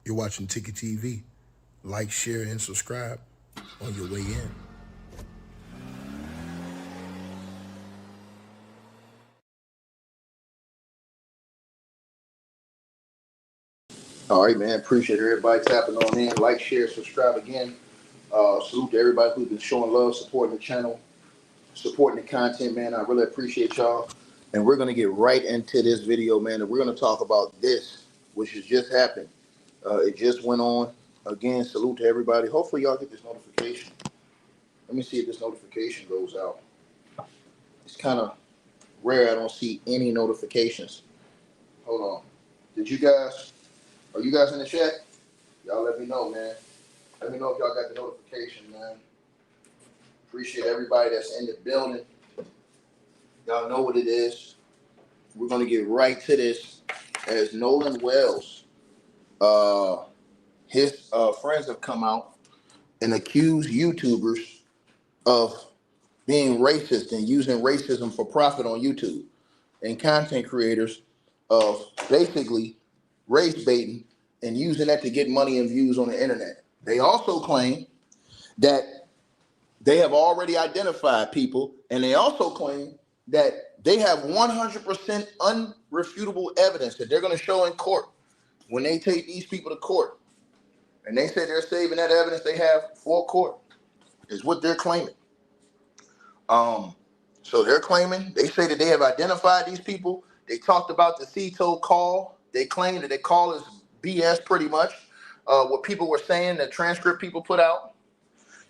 You're watching Ticket TV. Like, share, and subscribe on your way in. All right, man. Appreciate everybody tapping on in. Like, share, subscribe again. Salute to everybody who's been showing love, supporting the channel, supporting the content, man. I really appreciate y'all. And we're going to get right into this video, man. And we're going to talk about this, which has just happened. It just went on. Again, salute to everybody. Hopefully, y'all get this notification. Let me see if this notification goes out. It's kind of rare. I don't see any notifications. Hold on. Are you guys in the chat? Y'all let me know, man. Let me know if y'all got the notification, man. Appreciate everybody that's in the building. Y'all know what it is. We're going to get right to this. As Nolan Wells, his friends have come out and accused YouTubers of being racist and using racism for profit on YouTube, and content creators of basically race baiting and using that to get money and views on the internet. They also claim that they have already identified people, and they also claim that they have 100% unrefutable evidence that they're going to show in court when they take these people to court. And they say they're saving that evidence they have for court, is what they're claiming. So they're claiming, they say that they have identified these people. They talked about the CETO call. They claim that the call is BS pretty much. What people were saying, the transcript people put out,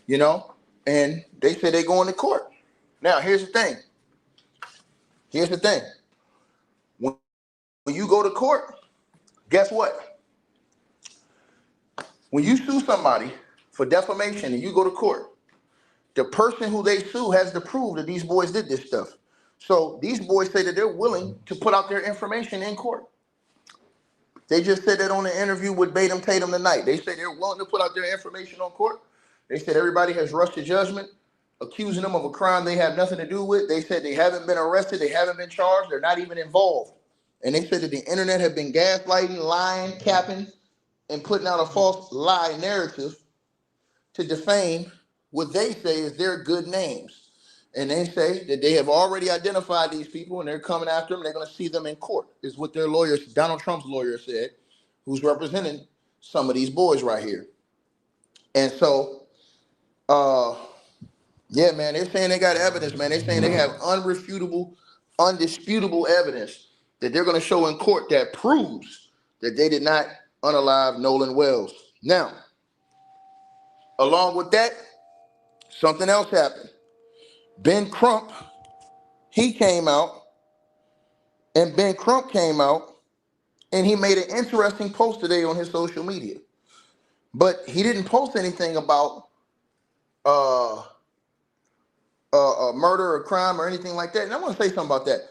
and they say they're going to court. Now, here's the thing. When you go to court, guess what? When you sue somebody for defamation and you go to court, the person who they sue has to prove that these boys did this stuff. So these boys say that they're willing to put out their information in court. They just said that on the interview with Batum Tatum tonight. They say they're willing to put out their information on court. They said everybody has rushed to judgment, accusing them of a crime they have nothing to do with. They said they haven't been arrested. They haven't been charged. They're not even involved. And they said that the internet have been gaslighting, lying, capping, and putting out a false lie narrative to defame what they say is their good names. And they say that they have already identified these people and they're coming after them. They're going to see them in court, is what their lawyers, Donald Trump's lawyer said, who's representing some of these boys right here. And so, yeah, man, they're saying they got evidence, man. They're saying they have unrefutable, undisputable evidence that they're going to show in court that proves that they did not unalive Nolan Wells. Now, along with that, something else happened. Ben Crump, he came out, and Ben Crump came out, and he made an interesting post today on his social media. But he didn't post anything about murder or crime or anything like that. And I want to say something about that.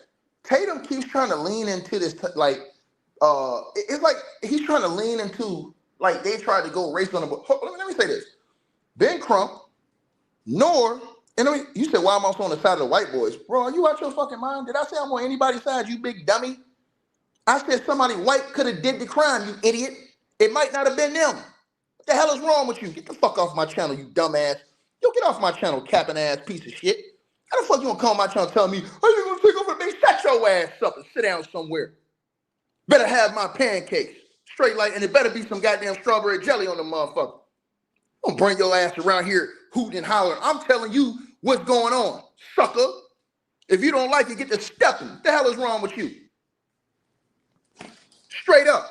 Tatum keeps trying to lean into this, it's like he's trying to lean into, like they tried to go race on the board. Let me say this. Ben Crump, nor, and you said, why am I on the side of the white boys? Bro, are you out your fucking mind? Did I say I'm on anybody's side, you big dummy? I said somebody white could have did the crime, you idiot. It might not have been them. What the hell is wrong with you? Get the fuck off my channel, you dumbass. Yo, get off my channel, capping ass piece of shit. How the fuck you gonna come on my channel and tell me, oh, you gonna take over me? Shut your ass up and sit down somewhere. Better have my pancakes. Straight like, and it better be some goddamn strawberry jelly on the motherfucker. Don't bring your ass around here hooting and hollering. I'm telling you what's going on, sucker. If you don't like it, get to stepping. What the hell is wrong with you? Straight up.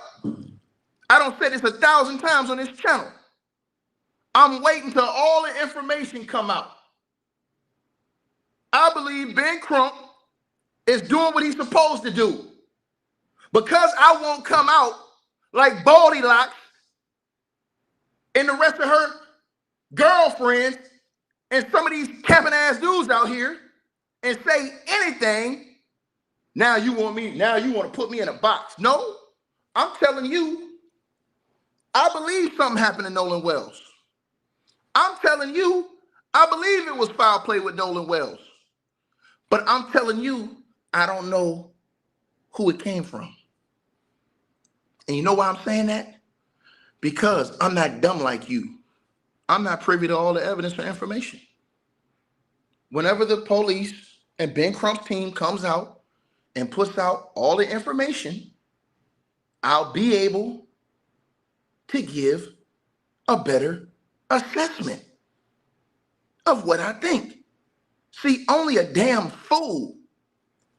I don't say this 1,000 times on this channel. I'm waiting till all the information come out. I believe Ben Crump is doing what he's supposed to do. Because I won't come out like Baldy Locks and the rest of her girlfriends and some of these capping ass dudes out here and say anything. Now you want to put me in a box. No, I'm telling you, I believe something happened to Nolan Wells. I'm telling you, I believe it was foul play with Nolan Wells. But I'm telling you, I don't know who it came from. And you know why I'm saying that? because I'm not dumb like you. I'm not privy to all the evidence or information. Whenever the police and Ben Crump's team comes out and puts out all the information, I'll be able to give a better assessment of what I think. See, only a damn fool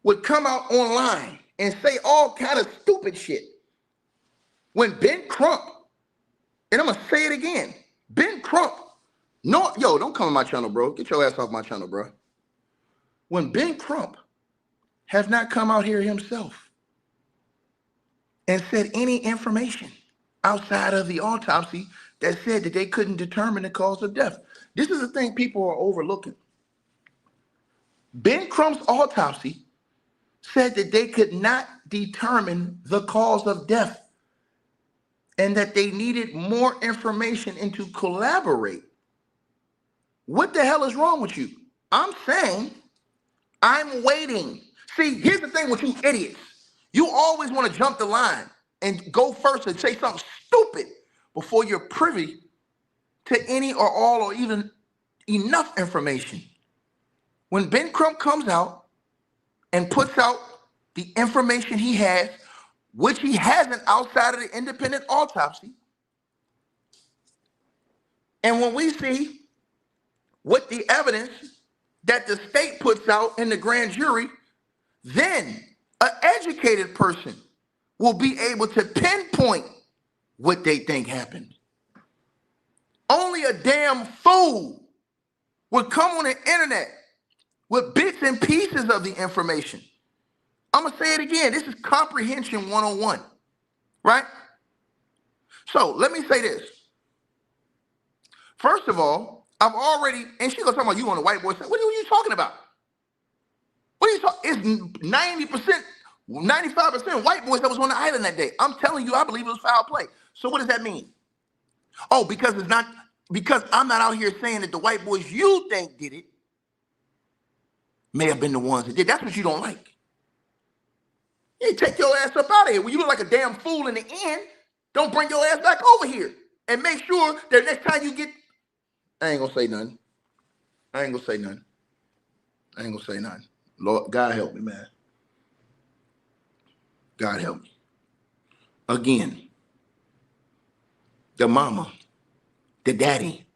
would come out online and say all kind of stupid shit. When Ben Crump, and I'm gonna say it again, Ben Crump, no, yo, don't come on my channel, bro. Get your ass off my channel, bro. When Ben Crump has not come out here himself and said any information outside of the autopsy that said that they couldn't determine the cause of death. This is the thing people are overlooking. Ben Crump's autopsy said that they could not determine the cause of death and that they needed more information and to collaborate. What the hell is wrong with you? I'm saying I'm waiting. See, here's the thing with you idiots. You always want to jump the line and go first and say something stupid before you're privy to any or all or even enough information. When Ben Crump comes out and puts out the information he has, which he hasn't outside of the independent autopsy, and when we see what the evidence that the state puts out in the grand jury, then an educated person will be able to pinpoint what they think happened. Only a damn fool would come on the internet with bits and pieces of the information. I'm going to say it again. This is comprehension 101, right? So let me say this. First of all, I've already, and she's going to talk about you on the white boy side. What are you talking about? What are you talking? It's 90%, 95% white boys that was on the island that day. I'm telling you, I believe it was foul play. So what does that mean? Oh, because I'm not out here saying that the white boys you think did it may have been the ones that did. That's what you don't like. You take your ass up out of here. When you look like a damn fool in the end, don't bring your ass back over here. And make sure that next time you get... I ain't gonna say nothing. Lord, God help me, man. God help me. Again, the mama, the daddy,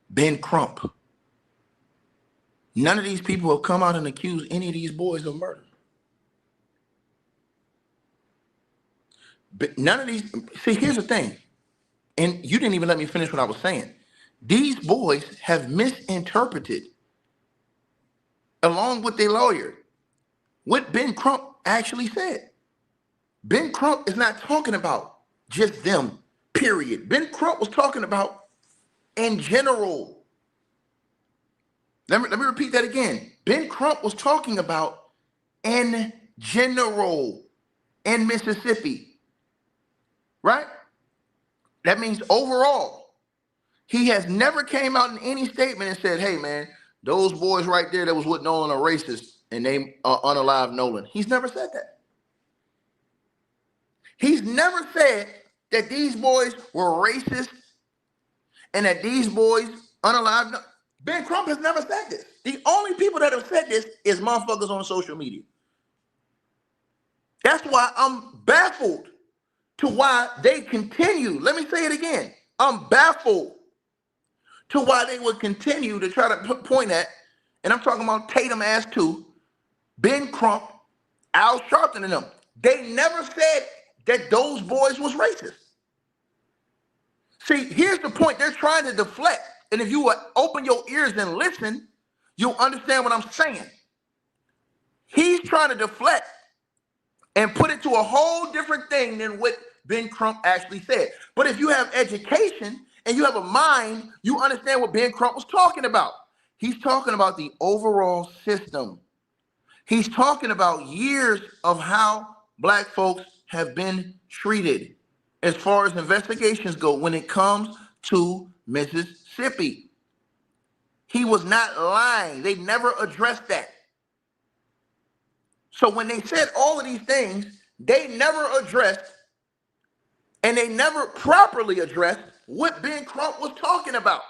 Ben Crump. None of these people have come out and accused any of these boys of murder. But none of these, see, here's the thing, and you didn't even let me finish what I was saying. These boys have misinterpreted, along with their lawyer, what Ben Crump actually said. Ben Crump is not talking about just them, period. Ben Crump was talking about in general. Let me repeat that again. Ben Crump was talking about in general in Mississippi. Right? That means overall. He has never came out in any statement and said, hey, man, those boys right there that was with Nolan are racist and they are unalive Nolan. He's never said that. He's never said that these boys were racist and that these boys unalive. Ben Crump has never said this. The only people that have said this is motherfuckers on social media. That's why I'm baffled to why they continue. Let me say it again. I'm baffled to why they would continue to try to point at, and I'm talking about Tatum ass too, Ben Crump, Al Sharpton and them. They never said that those boys was racist. See, here's the point. They're trying to deflect. And if you would open your ears and listen, you'll understand what I'm saying. He's trying to deflect and put it to a whole different thing than what Ben Crump actually said. But if you have education and you have a mind, you understand what Ben Crump was talking about. He's talking about the overall system. He's talking about years of how black folks have been treated as far as investigations go when it comes to Mississippi. He was not lying. They never addressed that. So when they said all of these things, they never addressed And they never properly addressed what Ben Crump was talking about.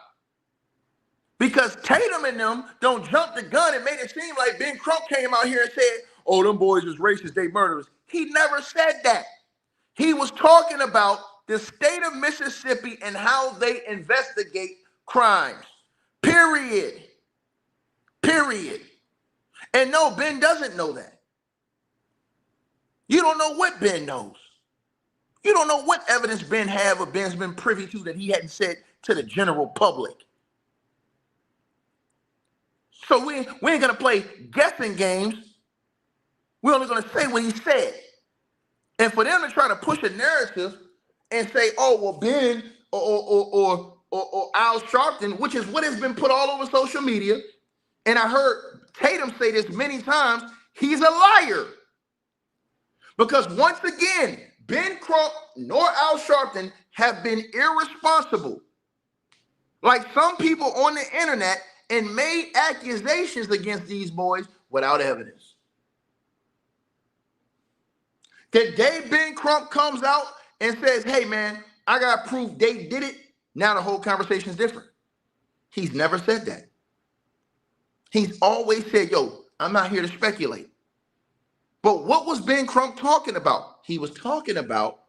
Because Tatum and them don't jump the gun and made it seem like Ben Crump came out here and said, oh, them boys is racist, they murderers. He never said that. He was talking about the state of Mississippi and how they investigate crimes. Period. Period. And no, Ben doesn't know that. You don't know what Ben knows. You don't know what evidence Ben have or Ben's been privy to that he hadn't said to the general public. So we ain't going to play guessing games. We're only going to say what he said. And for them to try to push a narrative and say, oh, well, Ben or Al Sharpton, which is what has been put all over social media, and I heard Tatum say this many times, he's a liar. Because once again, Ben Crump nor Al Sharpton have been irresponsible, like some people on the internet, and made accusations against these boys without evidence. The day Ben Crump comes out and says, hey, man, I got proof they did it, now the whole conversation is different. He's never said that. He's always said, yo, I'm not here to speculate. But what was Ben Crump talking about? He was talking about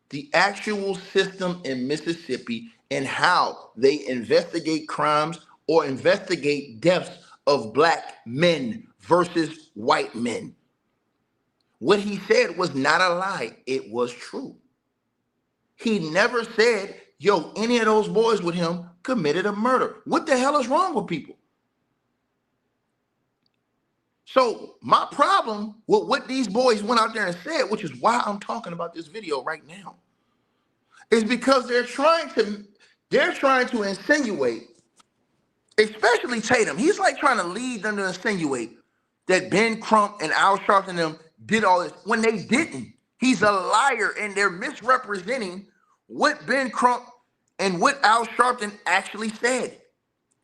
the actual system in Mississippi and how they investigate crimes or investigate deaths of black men versus white men. What he said was not a lie. It was true. He never said, yo, any of those boys with him committed a murder. What the hell is wrong with people? So my problem with what these boys went out there and said, which is why I'm talking about this video right now, is because they're trying to insinuate, especially Tatum. He's like trying to lead them to insinuate that Ben Crump and Al Sharpton and them did all this when they didn't. He's a liar, and they're misrepresenting what Ben Crump and what Al Sharpton actually said.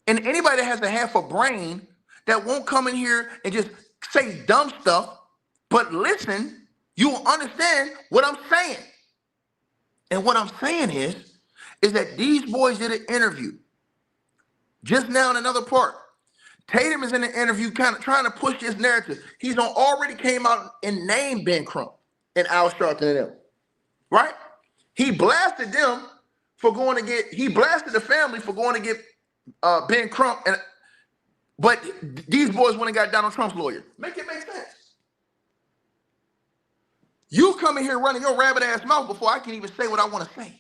And anybody that has a half a brain that won't come in here and just say dumb stuff, but listen, you will understand what I'm saying. And what I'm saying is that these boys did an interview. Just now in another part, Tatum is in the interview kind of trying to push this narrative. He's already came out and named Ben Crump and Al Sharpton and them, right? He blasted them for going to get, he blasted the family for going to get Ben Crump, but these boys went and got Donald Trump's lawyer. Make it make sense. You come in here running your rabbit ass mouth before I can even say what I want to say.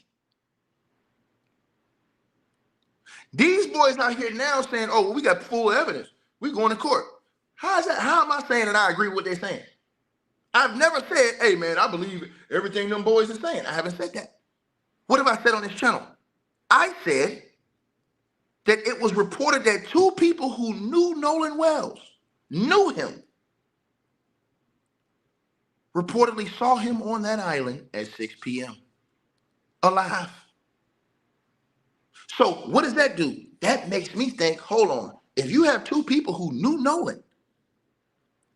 These boys out here now saying, oh, well, we got full evidence. We're going to court. How is that? How am I saying that I agree with what they're saying? I've never said, hey, man, I believe everything them boys are saying. I haven't said that. What have I said on this channel? I said that it was reported that two people who knew Nolan Wells, knew him, reportedly saw him on that island at 6 p.m. alive. So what does that do? That makes me think, hold on. If you have two people who knew Nolan,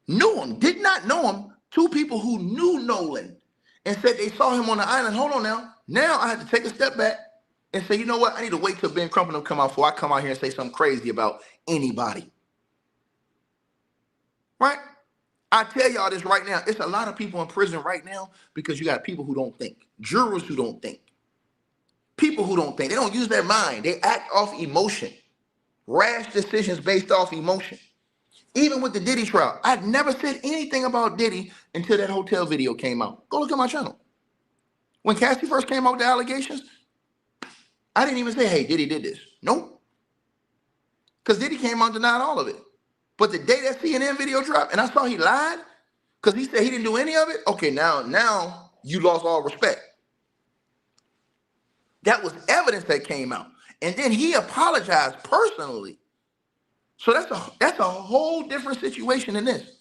knew him, did not know him, two people who knew Nolan and said they saw him on the island, hold on now. Now I have to take a step back and say, you know what? I need to wait till Ben Crump and them come out before I come out here and say something crazy about anybody. Right? I tell y'all this right now. It's a lot of people in prison right now because you got people who don't think. Jurors who don't think. People who don't think. They don't use their mind. They act off emotion. Rash decisions based off emotion. Even with the Diddy trial, I'd never said anything about Diddy until that hotel video came out. Go look at my channel. When Cassie first came out with the allegations, I didn't even say, hey, Diddy did this. Nope. Because Diddy came out and denied all of it. But the day that CNN video dropped and I saw he lied because he said he didn't do any of it, okay, now you lost all respect. That was evidence that came out. And then he apologized personally. So that's a whole different situation than this.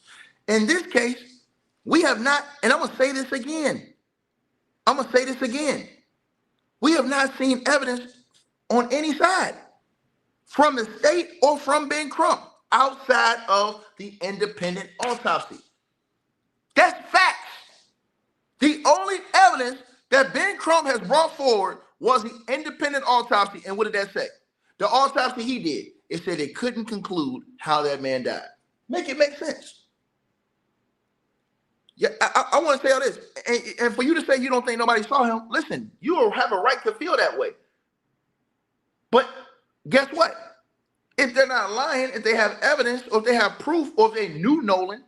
In this case, we have not, and I'm going to say this again. We have not seen evidence on any side from the state or from Ben Crump outside of the independent autopsy. That's facts. The only evidence that Ben Crump has brought forward was the independent autopsy. And what did that say? The autopsy he did, it said it couldn't conclude how that man died. Make it make sense. Yeah, I want to say all this. And for you to say you don't think nobody saw him, listen, you have a right to feel that way. But guess what? If they're not lying, if they have evidence, or if they have proof, or if they knew Nolan,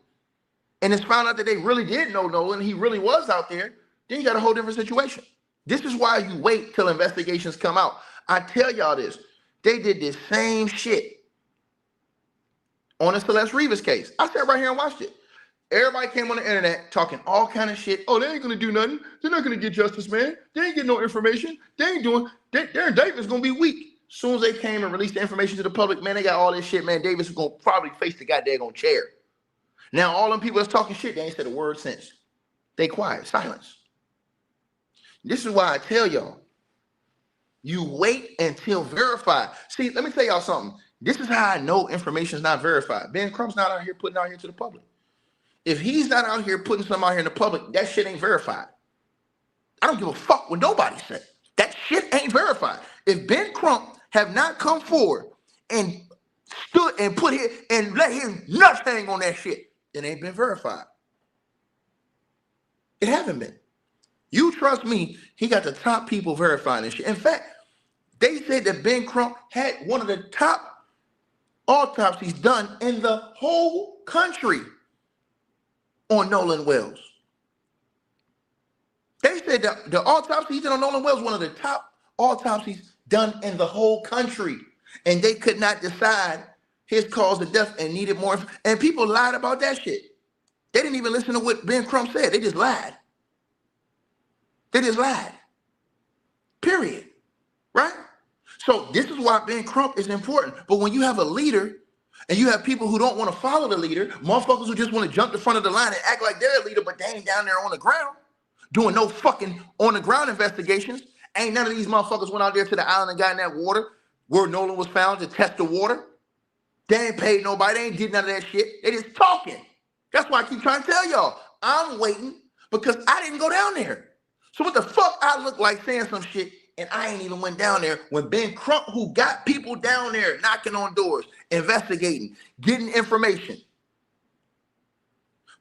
and it's found out that they really did know Nolan, he really was out there, then you got a whole different situation. This is why you wait till investigations come out. I tell y'all this. They did this same shit on the Celeste Rivas case. I sat right here and watched it. Everybody came on the internet talking all kind of shit. Oh, they ain't gonna do nothing. They're not gonna get justice, man. They ain't getting no information. They ain't doing. Their indictment's gonna be weak. As soon as they came and released the information to the public, man, they got all this shit, man. Davis is gonna probably face the goddamn chair. Now, all them people that's talking shit, they ain't said a word since. They quiet, silence. This is why I tell y'all, you wait until verified. See, let me tell y'all something. This is how I know information is not verified. Ben Crump's not out here putting out here to the public. If he's not out here putting something out here in the public, that shit ain't verified. I don't give a fuck what nobody said. That shit ain't verified. If Ben Crump have not come forward and stood and put his and let his nuts hang on that shit, it ain't been verified. It haven't been. You trust me, he got the top people verifying this shit. In fact, they said that Ben Crump had one of the top autopsies done in the whole country on Nolan Wells. They said that the autopsy he did on Nolan Wells was one of the top autopsies done in the whole country. And they could not decide his cause of death and needed more. And people lied about that shit. They didn't even listen to what Ben Crump said. They just lied. They just lied. Period. Right? So this is why Ben Crump is important. But when you have a leader and you have people who don't want to follow the leader, motherfuckers who just want to jump the front of the line and act like they're a leader, but they ain't down there on the ground doing no fucking on the ground investigations. Ain't none of these motherfuckers went out there to the island and got in that water where Nolan was found to test the water. They ain't paid nobody. They ain't did none of that shit. They just talking. That's why I keep trying to tell y'all. I'm waiting because I didn't go down there. So what the fuck I look like saying some shit and I ain't even went down there when Ben Crump, who got people down there knocking on doors, investigating, getting information,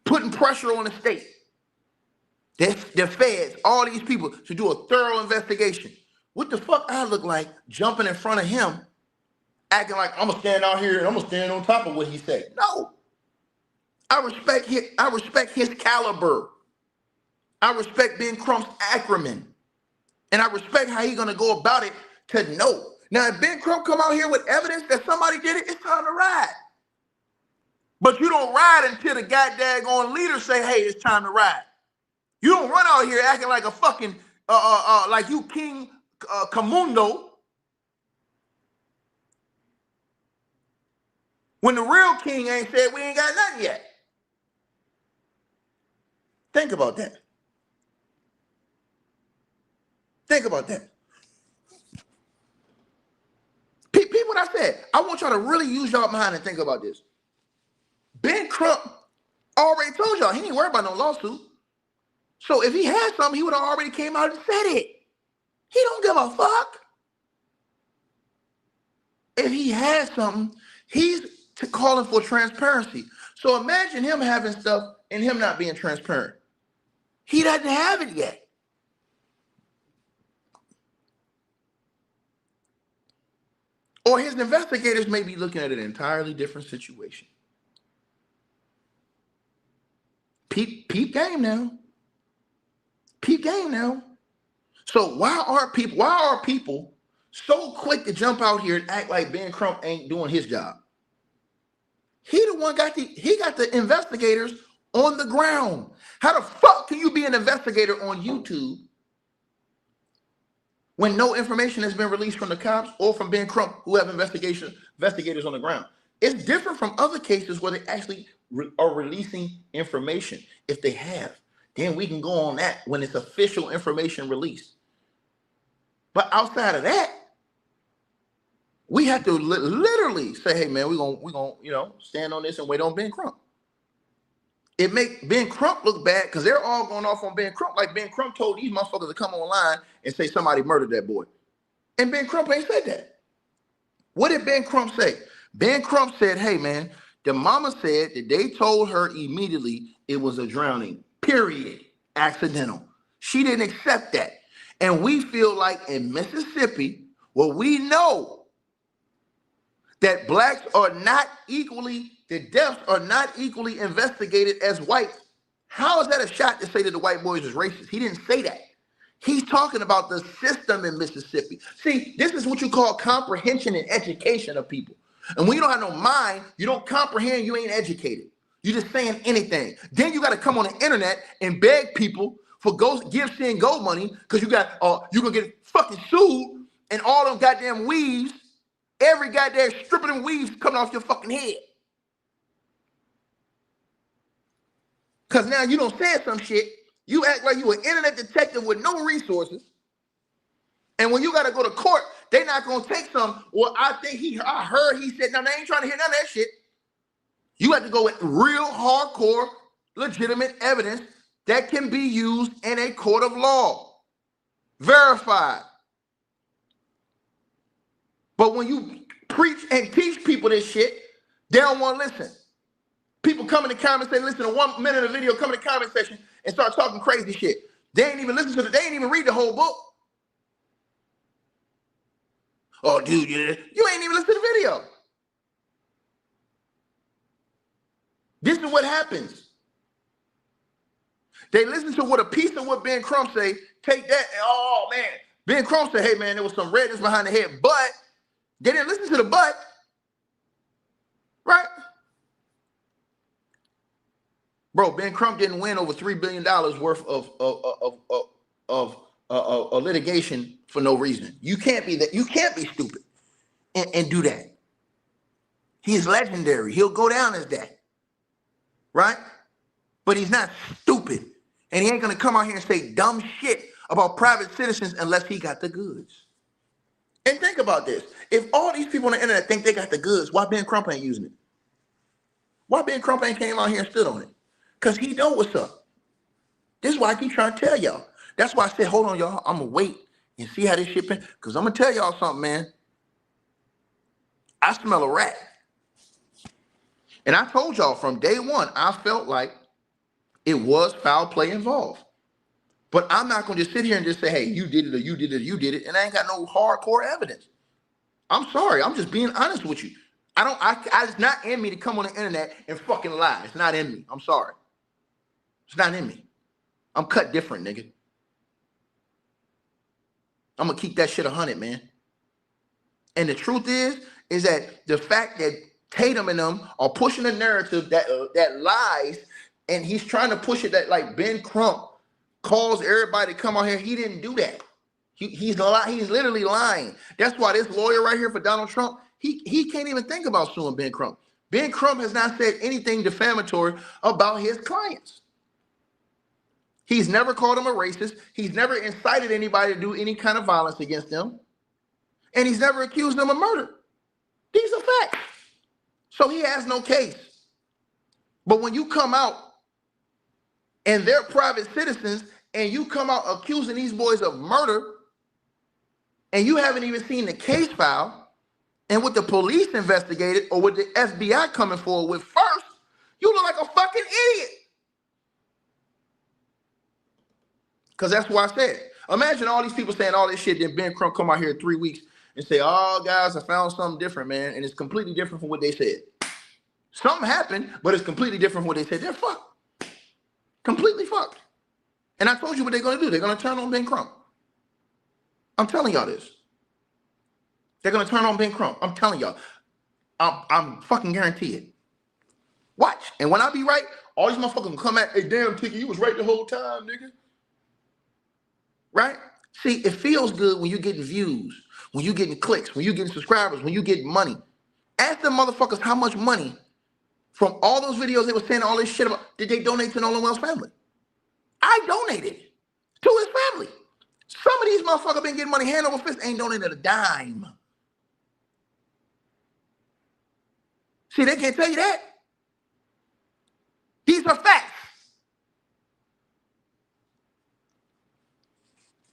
putting pressure on the state, the feds, all these people to do a thorough investigation. What the fuck I look like jumping in front of him, acting like I'm gonna stand out here and I'm gonna stand on top of what he said? No. I respect his caliber. I respect Ben Crump's acumen. And I respect how he's gonna go about it to know. Now, if Ben Crump come out here with evidence that somebody did it, it's time to ride. But you don't ride until the goddamn leader say, hey, it's time to ride. You don't run out here acting like a fucking, like you King Camundo. When the real king ain't said we ain't got nothing yet. Think about that. Think about that. Peep what I said. I want y'all to really use y'all mind and think about this. Ben Crump already told y'all he ain't worried about no lawsuit. So if he had something, he would have already came out and said it. He don't give a fuck. If he has something, he's calling for transparency. So imagine him having stuff and him not being transparent. He doesn't have it yet. Or his investigators may be looking at an entirely different situation. Peep game now. Peep game now. So why are people so quick to jump out here and act like Ben Crump ain't doing his job? He the one got the investigators on the ground. How the fuck can you be an investigator on YouTube when no information has been released from the cops or from Ben Crump, who have investigators on the ground? It's different from other cases where they actually are releasing information. If they have, then we can go on that when it's official information released. But outside of that, we have to literally say, hey man, we're gonna stand on this and wait on Ben Crump. It make Ben Crump look bad because they're all going off on Ben Crump. Like Ben Crump told these motherfuckers to come online and say somebody murdered that boy. And Ben Crump ain't said that. What did Ben Crump say? Ben Crump said, hey man, the mama said that they told her immediately it was a drowning, period, accidental. She didn't accept that. And we feel like in Mississippi, well, we know that blacks are not equally, the deaths are not equally investigated as whites. How is that a shot to say that the white boys is racist? He didn't say that. He's talking about the system in Mississippi. See, this is what you call comprehension and education of people. And when you don't have no mind, you don't comprehend, you ain't educated. You're just saying anything. Then you got to come on the internet and beg people for give, send, go money because you're going to get fucking sued and all them goddamn weaves, every goddamn strip of them weaves coming off your fucking head. Because now you don't say some shit. You act like you an internet detective with no resources. And when you got to go to court, they not going to take some, well, I heard he said, no, they ain't trying to hear none of that shit. You have to go with real hardcore, legitimate evidence that can be used in a court of law. Verified. But when you preach and teach people this shit, they don't want to listen. People come in the comments, they listen to 1 minute of video, come in the comment section and start talking crazy shit. They ain't even listen to they ain't even read the whole book. Oh, dude, you ain't even listen to the video. This is what happens. They listen to what a piece of what Ben Crump say, take that, and oh man. Ben Crump said, hey man, there was some redness behind the head, but they didn't listen to the but, right? Bro, Ben Crump didn't win over $3 billion worth of litigation for no reason. You can't be that. You can't be stupid and do that. He's legendary. He'll go down as that, right? But he's not stupid, and he ain't gonna come out here and say dumb shit about private citizens unless he got the goods. And think about this: if all these people on the internet think they got the goods, why Ben Crump ain't using it? Why Ben Crump ain't came out here and stood on it? Because he know what's up. This is why I keep trying to tell y'all. That's why I said, hold on, y'all. I'm going to wait and see how this shit been. Because I'm going to tell y'all something, man. I smell a rat. And I told y'all from day one, I felt like it was foul play involved. But I'm not going to just sit here and just say, hey, you did it or you did it or you did it. And I ain't got no hardcore evidence. I'm sorry. I'm just being honest with you. It's not in me to come on the internet and fucking lie. It's not in me. I'm sorry. It's not in me. I'm cut different, nigga. I'm gonna keep that shit 100, man. And the truth is that the fact that Tatum and them are pushing a narrative that lies, and he's trying to push it that like Ben Crump calls everybody to come out here. He didn't do that. He's literally lying. That's why this lawyer right here for Donald Trump, he can't even think about suing Ben Crump. Ben Crump has not said anything defamatory about his clients. He's never called him a racist. He's never incited anybody to do any kind of violence against them. And he's never accused them of murder. These are facts. So he has no case. But when you come out and they're private citizens and you come out accusing these boys of murder and you haven't even seen the case file and what the police investigated or what the FBI coming forward with first, you look like a fucking idiot. Because that's what I said. Imagine all these people saying all this shit, then Ben Crump come out here in 3 weeks and say, oh, guys, I found something different, man. And it's completely different from what they said. Something happened, but it's completely different from what they said. They're fucked. Completely fucked. And I told you what they're going to do. They're going to turn on Ben Crump. I'm telling y'all this. They're going to turn on Ben Crump. I'm telling y'all. I'm fucking guarantee it. Watch. And when I be right, all these motherfuckers will come at, hey, damn, Tiki, you was right the whole time, nigga. Right? See, it feels good when you're getting views, when you're getting clicks, when you're getting subscribers, when you're getting money. Ask them motherfuckers how much money from all those videos they were saying all this shit about did they donate to Nolan Wells' family. I donated to his family. Some of these motherfuckers been getting money hand over fist, ain't donated a dime. See, they can't tell you that. These are facts.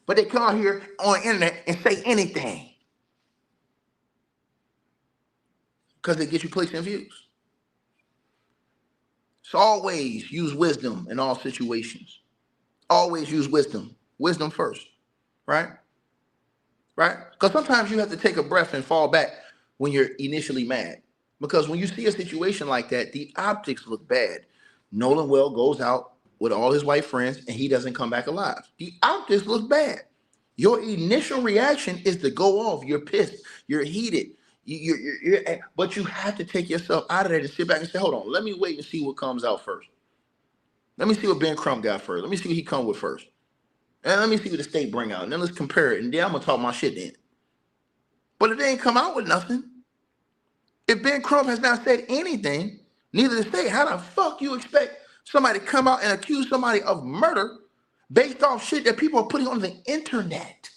But they come out here on the internet and say anything because it gets you clicks and views. So always use wisdom in all situations. Always use wisdom. Wisdom first, right? Right? Because sometimes you have to take a breath and fall back when you're initially mad. Because when you see a situation like that, the optics look bad. Nolan Well goes out with all his white friends and he doesn't come back alive. The optics look bad. Your initial reaction is to go off. You're pissed. You're heated. But you have to take yourself out of there and sit back and say, hold on, let me wait and see what comes out first. Let me see what Ben Crump got first. Let me see what he come with first. And let me see what the state bring out. And then let's compare it. And then I'm going to talk my shit then. But if they ain't come out with nothing, if Ben Crump has not said anything, neither the state, how the fuck you expect somebody to come out and accuse somebody of murder based off shit that people are putting on the internet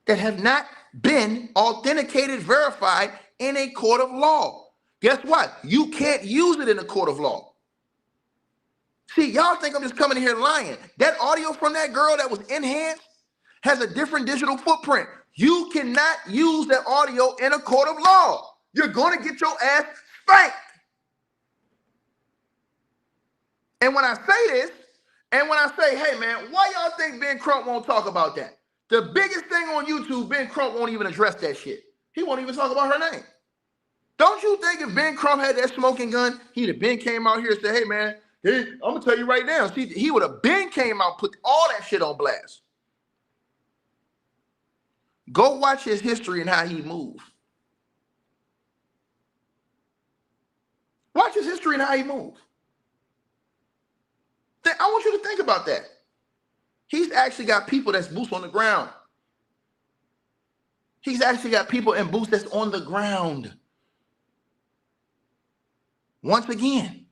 that have not been authenticated, verified in a court of law? Guess what? You can't use it in a court of law. See, y'all think I'm just coming in here lying. That audio from that girl that was enhanced has a different digital footprint. You cannot use that audio in a court of law. You're going to get your ass spanked. And when I say this, and when I say, hey, man, why y'all think Ben Crump won't talk about that? The biggest thing on YouTube, Ben Crump won't even address that shit. He won't even talk about her name. Don't you think if Ben Crump had that smoking gun, he'd have been came out here and said, hey, man, I'm going to tell you right now. See, he would have been came out, put all that shit on blast. Go watch his history and how he moved. Watch his history and how he moved. I want you to think about that. He's actually got people that's boots on the ground. He's actually got people in boots that's on the ground. Once again,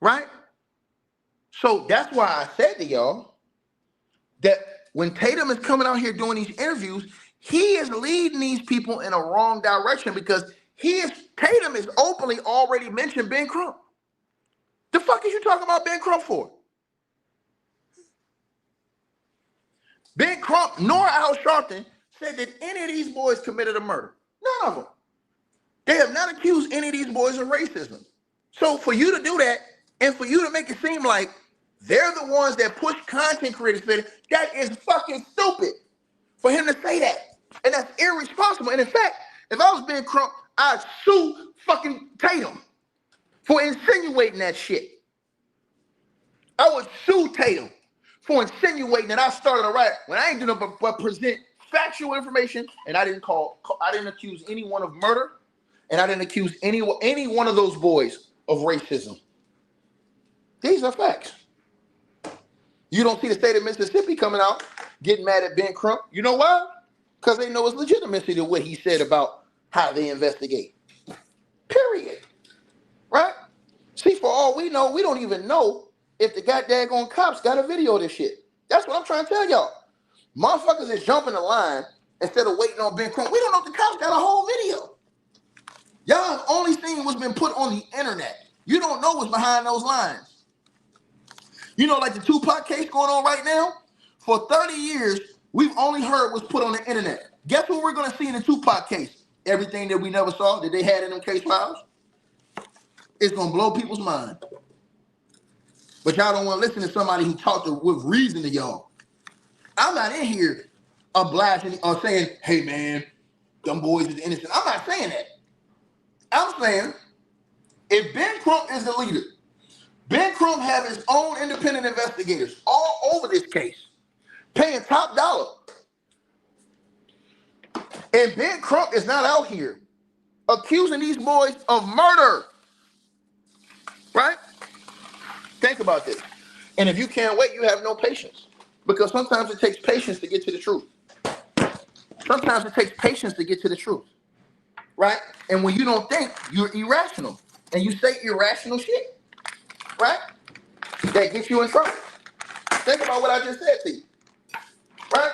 right? So that's why I said to y'all that when Tatum is coming out here doing these interviews, he is leading these people in a wrong direction because Tatum is openly already mentioned Ben Crump. The fuck is you talking about Ben Crump for? Ben Crump nor Al Sharpton said that any of these boys committed a murder. None of them. They have not accused any of these boys of racism. So for you to do that and for you to make it seem like they're the ones that push content creators, that is fucking stupid for him to say that. And that's irresponsible. And in fact, if I was Ben Crump, I'd sue fucking Tatum for insinuating that shit. I would sue Tatum for insinuating that I started a riot when I ain't doing nothing but present factual information, and I didn't accuse anyone of murder, and I didn't accuse any one of those boys of racism. These are facts. You don't see the state of Mississippi coming out getting mad at Ben Crump. You know why? Because they know it's legitimacy to what he said about how they investigate. Period. Right? See, for all we know, we don't even know if the goddamn cops got a video of this shit. That's what I'm trying to tell y'all. Motherfuckers is jumping the line instead of waiting on Ben Crump. We don't know if the cops got a whole video. Y'all have only seen what's been put on the internet. You don't know what's behind those lines. You know, like the Tupac case going on right now? For 30 years, we've only heard what's put on the internet. Guess what we're going to see in the Tupac case? Everything that we never saw that they had in them case files. It's going to blow people's mind. But y'all don't want to listen to somebody who talked with reason to y'all. I'm not in here obliging or saying, hey, man, them boys is innocent. I'm not saying that. I'm saying if Ben Crump is the leader, Ben Crump have his own independent investigators all over this case, paying top dollar. And Ben Crump is not out here accusing these boys of murder. Right? Think about this. And if you can't wait, you have no patience. Because sometimes it takes patience to get to the truth. Sometimes it takes patience to get to the truth. Right? And when you don't think, you're irrational. And you say irrational shit. Right? That gets you in trouble. Think about what I just said to you. Right?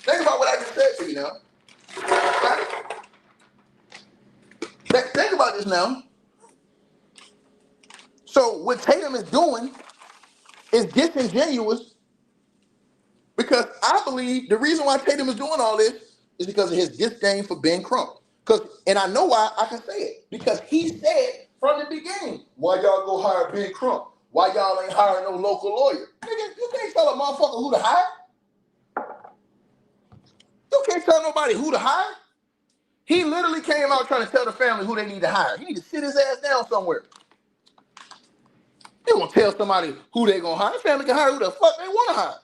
Think about what I just said to you now. Right? Think about this now. So what Tatum is doing is disingenuous because I believe the reason why Tatum is doing all this is because of his disdain for Ben Crump. And I know why I can say it. Because he said from the beginning, why y'all go hire Ben Crump? Why y'all ain't hiring no local lawyer? Nigga, you can't tell a motherfucker who to hire. You can't tell nobody who to hire. He literally came out trying to tell the family who they need to hire. He need to sit his ass down somewhere. They won't tell somebody who they gonna hire. The family can hire who the fuck they want to hire.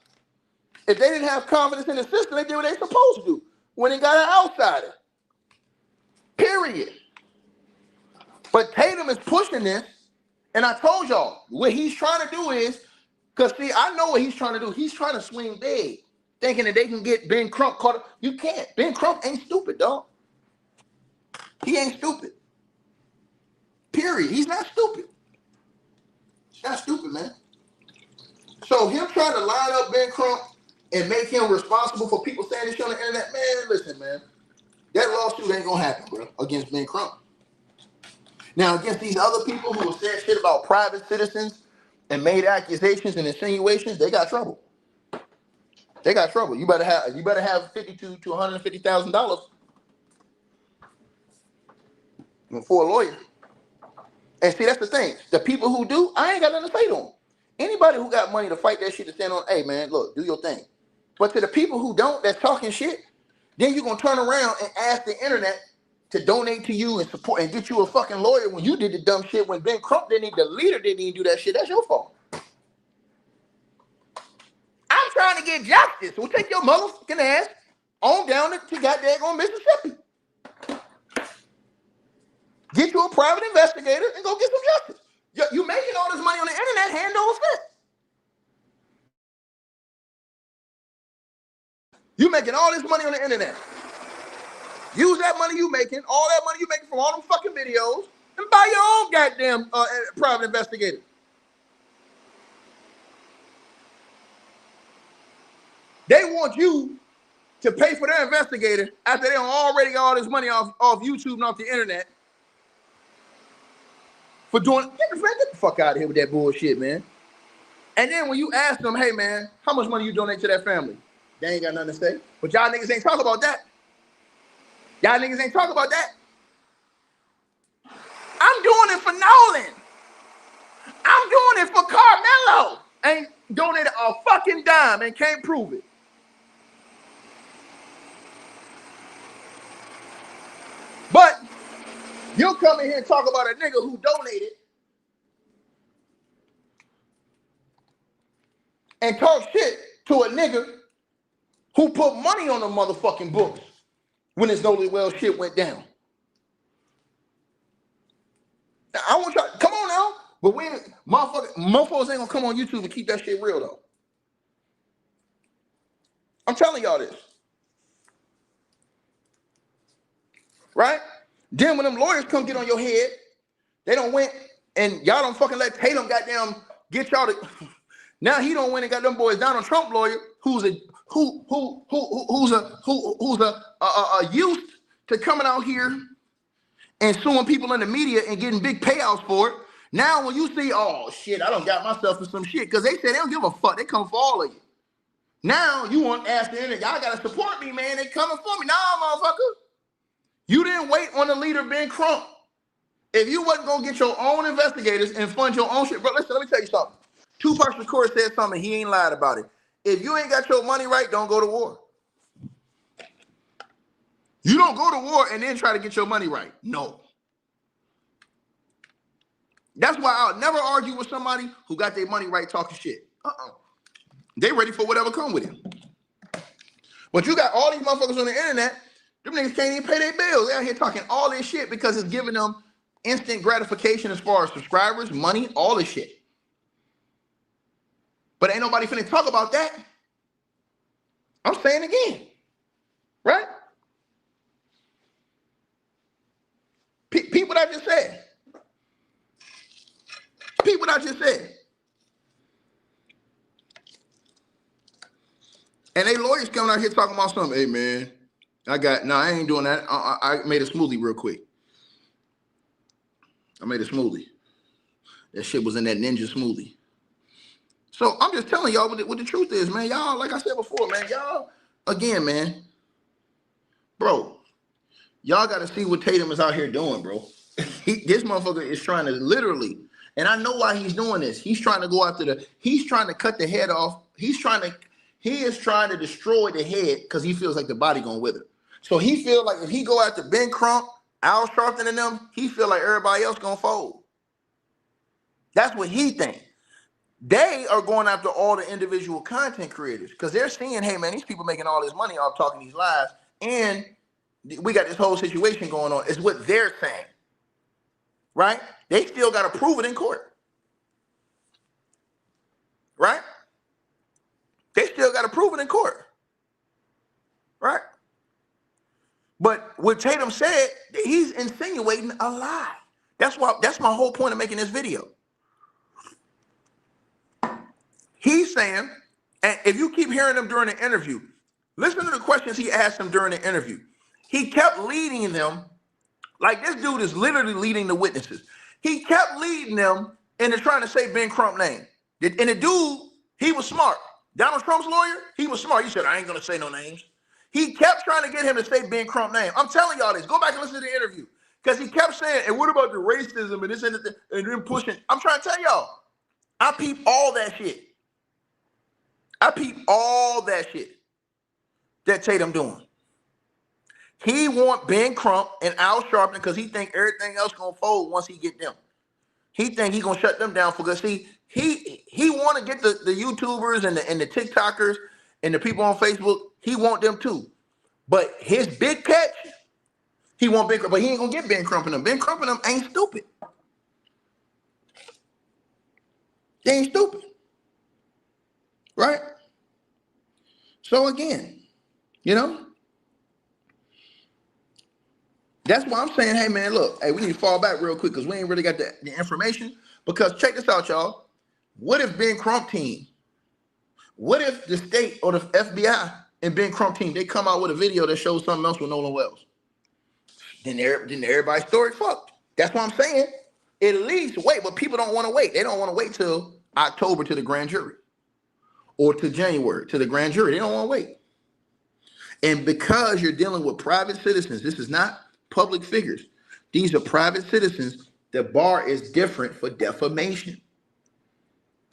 If they didn't have confidence in the system, they did what they supposed to do when they got an outsider. Period. But Tatum is pushing this, and I told y'all what he's trying to do is, because see, I know what he's trying to do. He's trying to swing big, thinking that they can get Ben Crump caught up. You can't. Ben Crump ain't stupid, dog. He ain't stupid. Period. He's not stupid. He's not stupid, man. So him trying to line up Ben Crump and make him responsible for people saying this shit on the internet, man, listen, man. That lawsuit ain't gonna happen, bro, against Ben Crump. Now, against these other people who said shit about private citizens and made accusations and insinuations, they got trouble. They got trouble. You better have $52,000 to $150,000 for a lawyer. And see, that's the thing. The people who do, I ain't got nothing to say to them. Anybody who got money to fight that shit to stand on, hey man, look, do your thing. But to the people who don't, that's talking shit, then you're gonna turn around and ask the internet to donate to you and support and get you a fucking lawyer when you did the dumb shit when Ben Crump the leader didn't even do that shit. That's your fault. I'm trying to get justice. So take your motherfucking ass on down to goddamn Mississippi. Get you a private investigator and go get some justice. You making all this money on the internet hand over fist. You making all this money on the internet. Use that money you making, all that money you making from all them fucking videos, and buy your own goddamn private investigator. They want you to pay for their investigator after they already got all this money off YouTube and off the internet for doing. Get the fuck out of here with that bullshit, man. And then when you ask them, hey man, how much money you donate to that family? They ain't got nothing to say. But y'all niggas ain't talk about that. Y'all niggas ain't talk about that. I'm doing it for Nolan. I'm doing it for Carmelo. Ain't donated a fucking dime and can't prove it. But you'll come in here and talk about a nigga who donated and talk shit to a nigga who put money on the motherfucking books when his Nolan well shit went down. Now, I want y'all, come on now. But we motherfuckers ain't gonna come on YouTube and keep that shit real though. I'm telling y'all this. Right? Then when them lawyers come get on your head, they don't win, and y'all don't fucking let Tatum goddamn get y'all to. Now he don't win and got them boys Donald Trump lawyer who's used to coming out here and suing people in the media and getting big payouts for it. Now when you see, oh shit, I done got myself in some shit because they said they don't give a fuck. They come for all of you. Now you want to ask the internet, y'all gotta support me, man. They coming for me. Nah, motherfucker. You didn't wait on the leader, Ben Crump. If you wasn't gonna get your own investigators and fund your own shit, bro, listen, let me tell you something. Tupac Shakur said something, he ain't lied about it. If you ain't got your money right, don't go to war. You don't go to war and then try to get your money right. No. That's why I'll never argue with somebody who got their money right talking shit. They ready for whatever come with him. But you got all these motherfuckers on the internet, them niggas can't even pay their bills. They out here talking all this shit because it's giving them instant gratification as far as subscribers, money, all this shit. But ain't nobody finna talk about that. I'm saying again, right? People that I just said. People that I just said. And they lawyers coming out here talking about something. Hey, man, I ain't doing that. I made a smoothie real quick. I made a smoothie. That shit was in that ninja smoothie. So I'm just telling y'all what the truth is, man. Y'all, like I said before, man, y'all, again, man, bro, y'all got to see what Tatum is out here doing, bro. This motherfucker is trying to literally, and I know why he's doing this. He's trying to go after he's trying to cut the head off. He is trying to destroy the head because he feels like the body gonna wither. So he feel like if he go after Ben Crump, Al Sharpton and them, he feel like everybody else gonna fold. That's what he think. They are going after all the individual content creators because they're seeing, hey man, these people making all this money off talking these lies, and we got this whole situation going on. Is what they're saying, right? They still got to prove it in court, right? They still got to prove it in court, right? But what Tatum said, he's insinuating a lie. That's my whole point of making this video. He's saying, and if you keep hearing him during the interview, listen to the questions he asked him during the interview. He kept leading them, like this dude is literally leading the witnesses. He kept leading them into trying to say Ben Crump name. And the dude, he was smart. Donald Trump's lawyer, he was smart. He said, I ain't going to say no names. He kept trying to get him to say Ben Crump name. I'm telling y'all this. Go back and listen to the interview. Because he kept saying, and what about the racism and this and that, and then pushing. I'm trying to tell y'all, I peep all that shit. I peep all that shit that Tatum doing. He want Ben Crump and Al Sharpton because he think everything else gonna fold once he get them. He think he gonna shut them down for good. See, he want to get the YouTubers and the TikTokers and the people on Facebook. He want them too. But his big catch, he want Ben Crump, but he ain't gonna get Ben Crump and them. Ben Crump and them ain't stupid. They ain't stupid. Right? So again, you know, that's why I'm saying, hey man, look, hey, we need to fall back real quick because we ain't really got the information. Because check this out, y'all. What if Ben Crump team, what if the state or the FBI and Ben Crump team, they come out with a video that shows something else with Nolan Wells? Then everybody's story fucked. That's what I'm saying. At least wait, but people don't want to wait. They don't want to wait till October to the grand jury. Or to January, to the grand jury. They don't want to wait. And because you're dealing with private citizens, this is not public figures. These are private citizens. The bar is different for defamation.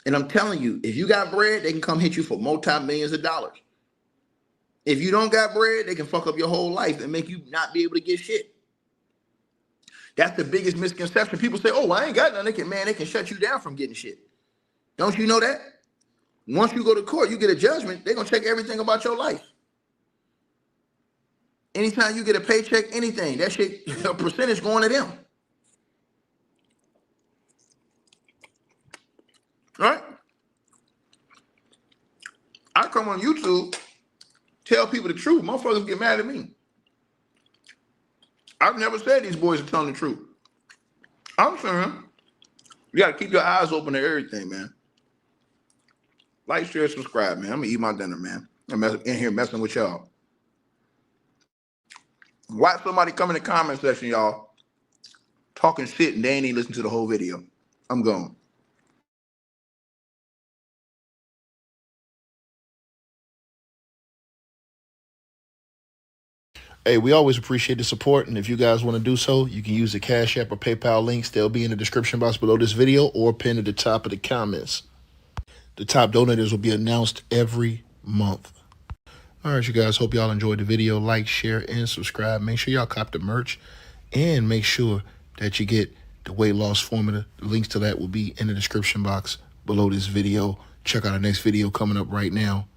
And I'm telling you, if you got bread, they can come hit you for multi-millions of dollars. If you don't got bread, they can fuck up your whole life and make you not be able to get shit. That's the biggest misconception. People say, oh, I ain't got nothing. They can shut you down from getting shit. Don't you know that? Once you go to court, you get a judgment, they're going to check everything about your life. Anytime you get a paycheck, anything, that shit, a percentage going to them. Right? I come on YouTube, tell people the truth. Motherfuckers get mad at me. I've never said these boys are telling the truth. I'm saying you got to keep your eyes open to everything, man. Like, share, subscribe, man. I'm going to eat my dinner, man. I'm in here messing with y'all. Watch somebody come in the comment section, y'all, talking shit, and they ain't even listen to the whole video. I'm gone. Hey, we always appreciate the support, and if you guys want to do so, you can use the Cash App or PayPal links. They'll be in the description box below this video or pinned at the top of the comments. The top donators will be announced every month. All right, you guys, hope y'all enjoyed the video. Like, share, and subscribe. Make sure y'all cop the merch, and make sure that you get the weight loss formula. The links to that will be in the description box below this video. Check out our next video coming up right now.